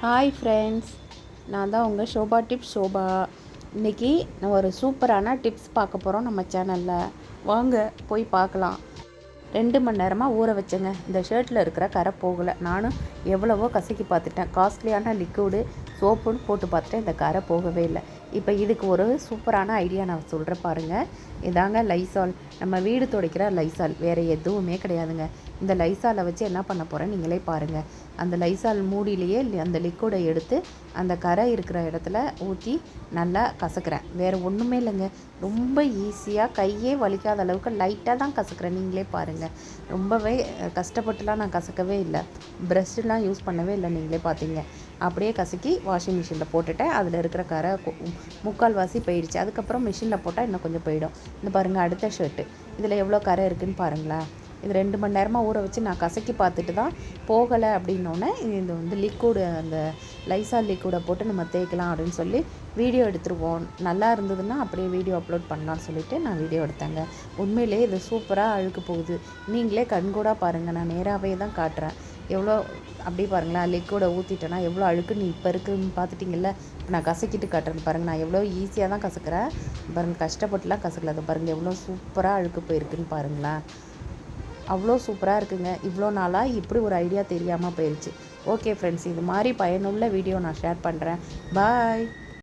Hi friends, நான் தான் உங்கள் ஷோபா டிப்ஸ் ஷோபா. இன்றைக்கி நான் ஒரு சூப்பரான டிப்ஸ் பார்க்க போகிறோம் நம்ம சேனலில். வாங்க போய் பார்க்கலாம். 2 மணி நேரமாக ஊற வச்சேங்க. இந்த ஷர்ட்டில் இருக்கிற கரை போகலை. நானும் எவ்வளவோ கசக்கி பார்த்துட்டேன். காஸ்ட்லியான லிக்விடு சோப்புன்னு போட்டு பார்த்துட்டேன். இந்த கரை போகவே இல்லை. இப்போ இதுக்கு ஒரு சூப்பரான ஐடியா நான் சொல்கிறேன் பாருங்கள். இதாங்க லைசால். நம்ம வீடு துடைக்கிற லைசால், வேறு எதுவுமே கிடையாதுங்க. இந்த லைசாலை வச்சு என்ன பண்ண போகிறேன் நீங்களே பாருங்கள். அந்த லைசால் மூடியிலேயே அந்த லிக்விடை எடுத்து அந்த கரை இருக்கிற இடத்துல ஊற்றி நல்லா கசக்கிறேன். வேறு ஒன்றுமே இல்லைங்க. ரொம்ப ஈஸியாக, கையே வலிக்காத அளவுக்கு லைட்டாக தான் கசக்கிறேன். நீங்களே பாருங்கள். ரொம்பவே கஷ்டப்பட்டுலாம் நான் கசக்கவே இல்லை. ப்ரஷ்லாம் யூஸ் பண்ணவே இல்லை. நீங்களே பார்த்தீங்க. அப்படியே கசக்கி வாஷிங் மிஷினில் போட்டுட்டேன். அதில் இருக்கிற கரை முக்கால்வாசி போயிடுச்சு. அதுக்கப்புறம் மிஷினில் போட்டால் இன்னும் கொஞ்சம் போயிடும். இந்த பாருங்கள், அடுத்த ஷர்ட்டு. இதில் எவ்வளோ கரை இருக்குதுன்னு பாருங்களேன். இது 2 மணி நேரமாக ஊற வச்சு நான் கசக்கி பார்த்துட்டு தான் போகலை அப்படின்னோடனே இது லிக்விடு, அந்த லைசால் லிக்விடை போட்டு நம்ம தேய்க்கலாம் அப்படின்னு சொல்லி வீடியோ எடுத்துருவோம். நல்லா இருந்ததுன்னா அப்படியே வீடியோ அப்லோட் பண்ணலான்னு சொல்லிவிட்டு நான் வீடியோ எடுத்தேங்க. உண்மையிலே இது சூப்பராக அழுக்கு போகுது. நீங்களே கண்கூடாக பாருங்கள். நான் நேராகவே தான் காட்டுறேன். எவ்வளோ அப்படியே பாருங்களேன், லிக்விடை ஊற்றிட்டேன்னா எவ்வளோ அழுக்குன்னு இப்போ இருக்குதுன்னு பார்த்துட்டிங்கல்ல. நான் கசக்கிட்டு காட்டுறேன் பாருங்கள். நான் எவ்வளோ ஈஸியாக தான் கசக்கிறேன் பாருங்கள். கஷ்டப்பட்டுலாம் கசக்கல. அது பாருங்கள் எவ்வளோ சூப்பராக அழுக்கு போயிருக்குன்னு பாருங்களேன். அவ்வளோ சூப்பராக இருக்குங்க. இவ்வளோ நாளாக இப்படி ஒரு ஐடியா தெரியாமல் போயிடுச்சு. ஓகே ஃப்ரெண்ட்ஸ், இது மாதிரி பயனுள்ள வீடியோ நான் ஷேர் பண்ணுறேன். பாய்.